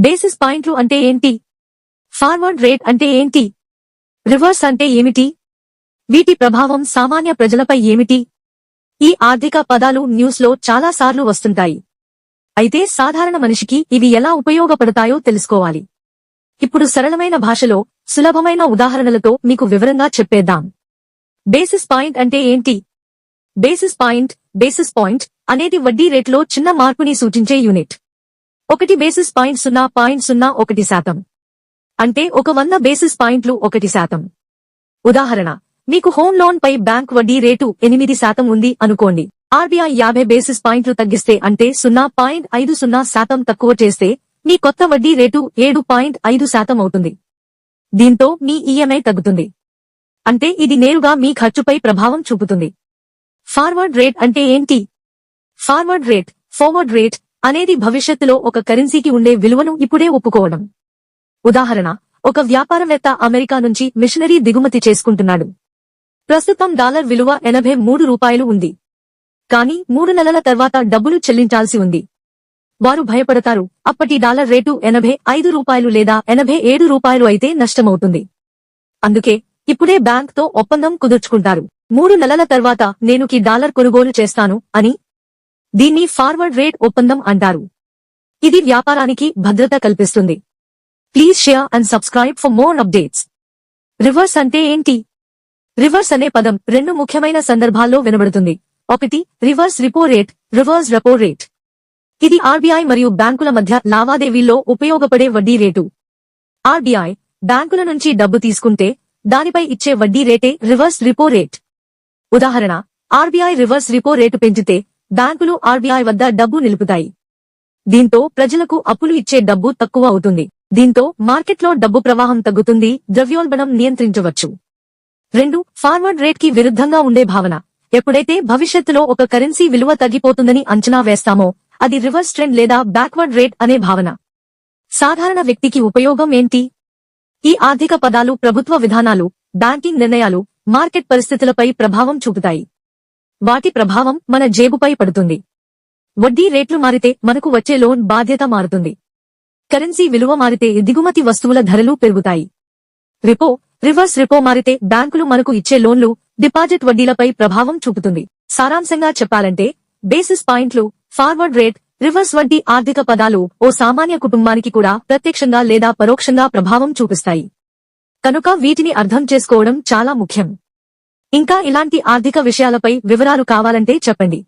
Basis పాయింట్లు అంటే ఏంటి? ఫార్వర్డ్ రేట్ అంటే ఏంటి? రివర్స్ అంటే ఏమిటి? వీటి ప్రభావం సామాన్య ప్రజలపై ఏమిటి? ఈ ఆర్థిక పదాలు న్యూస్లో చాలా సార్లు వస్తుంటాయి. అయితే సాధారణ మనిషికి ఇవి ఎలా ఉపయోగపడతాయో తెలుసుకోవాలి. ఇప్పుడు సరళమైన భాషలో సులభమైన ఉదాహరణలతో మీకు వివరంగా చెప్పేద్దాం. బేసిస్ పాయింట్ అంటే ఏంటి? బేసిస్ పాయింట్ అనేది వడ్డీ రేట్లో చిన్న మార్పుని సూచించే యూనిట్. 1 basis point 0.01%. అంటే 100 బేసిస్ పాయింట్లు 1%. ఉదాహరణ, మీకు హోమ్ లోన్ పై బ్యాంక్ వడ్డీ రేటు 8% ఉంది అనుకోండి. ఆర్బీఐ 50 బేసిస్ పాయింట్లు తగ్గిస్తే అంటే 0.50% తక్కువ చేస్తే మీ కొత్త వడ్డీ రేటు 7.5% అవుతుంది. దీంతో మీ ఈఎంఐ తగ్గుతుంది. అంటే ఇది నేరుగా మీ ఖర్చుపై ప్రభావం చూపుతుంది. ఫార్వర్డ్ రేట్ అంటే ఏంటి? ఫార్వర్డ్ రేట్ అనేది భవిష్యత్తులో ఒక కరెన్సీకి ఉండే విలువను ఇప్పుడే ఒప్పుకోవడం. ఉదాహరణ, ఒక వ్యాపారవేత్త అమెరికా నుంచి మిషనరీ దిగుమతి చేసుకుంటున్నాడు. ప్రస్తుతం డాలర్ విలువ 83 రూపాయలు ఉంది. కానీ 3 నెలల తర్వాత డబ్బులు చెల్లించాల్సి ఉంది. వారు భయపడతారు, అప్పటి డాలర్ రేటు 85 రూపాయలు లేదా 87 రూపాయలు అయితే నష్టమవుతుంది. అందుకే ఇప్పుడే బ్యాంక్ తో ఒప్పందం కుదుర్చుకుంటారు. 3 నెలల తర్వాత నేను $కి కొనుగోలు చేస్తాను అని. దీన్ని ఫార్వర్డ్ రేట్ ఒప్పందం అంటారు. ఇది వ్యాపారానికి భద్రత కల్పిస్తుంది. Please share and subscribe for more updates. Reverse అంటే ఏంటి? రివర్స్ అనే పదం 2 ముఖ్యమైన సందర్భాల్లో వినబడుతుంది. 1. Reverse repo rate. ఇది ఆర్బీఐ మరియు బ్యాంకుల మధ్య లావాదేవీల్లో ఉపయోగపడే వడ్డీ రేటు. ఆర్బీఐ బ్యాంకుల నుంచి డబ్బు తీసుకుంటే దానిపై ఇచ్చే వడ్డీ రేటే రివర్స్ రెపో రేట్. ఉదాహరణ, ఆర్బీఐ రివర్స్ రెపో రేటు పెంచితే బ్యాంకులు ఆర్బీఐ వద్ద డబ్బు నిలుపుతాయి. దీంతో ప్రజలకు అప్పులు ఇచ్చే డబ్బు తక్కువ అవుతుంది. దీంతో మార్కెట్లో డబ్బు ప్రవాహం తగ్గుతుంది, ద్రవ్యోల్బణం నియంత్రించవచ్చు. 2. ఫార్వర్డ్ రేట్ కి విరుద్ధంగా ఉండే భావన. ఎప్పుడైతే భవిష్యత్తులో ఒక కరెన్సీ విలువ తగ్గిపోతుందని అంచనా వేస్తామో అది రివర్స్ ట్రెండ్ లేదా బ్యాక్వర్డ్ రేట్ అనే భావన. సాధారణ వ్యక్తికి ఉపయోగం ఏంటి? ఈ ఆర్థిక పదాలు ప్రభుత్వ విధానాలు, బ్యాంకింగ్ నిర్ణయాలు, మార్కెట్ పరిస్థితులపై ప్రభావం చూపుతాయి. వాటి ప్రభావం మన జేబుపై పడుతుంది. వడ్డీ రేట్లు మారితే మనకు వచ్చే లోన్ బాధ్యత మారుతుంది. కరెన్సీ విలువ మారితే దిగుమతి వస్తువుల ధరలు పెరుగుతాయి. రివర్స్ రెపో మారితే బ్యాంకులు మనకు ఇచ్చే లోన్లు, డిపాజిట్ వడ్డీలపై ప్రభావం చూపుతుంది. సారాంశంగా చెప్పాలంటే బేసిస్ పాయింట్లు, ఫార్వర్డ్ రేట్, రివర్స్ వంటి ఆర్థిక పదాలు ఓ సామాన్య కుటుంబానికి కూడా ప్రత్యక్షంగా లేదా పరోక్షంగా ప్రభావం చూపిస్తాయి. కనుక వీటిని అర్థం చేసుకోవడం చాలా ముఖ్యం. ఇంకా ఇలాంటి ఆర్థిక విషయాలపై వివరాలు కావాలంటే చెప్పండి.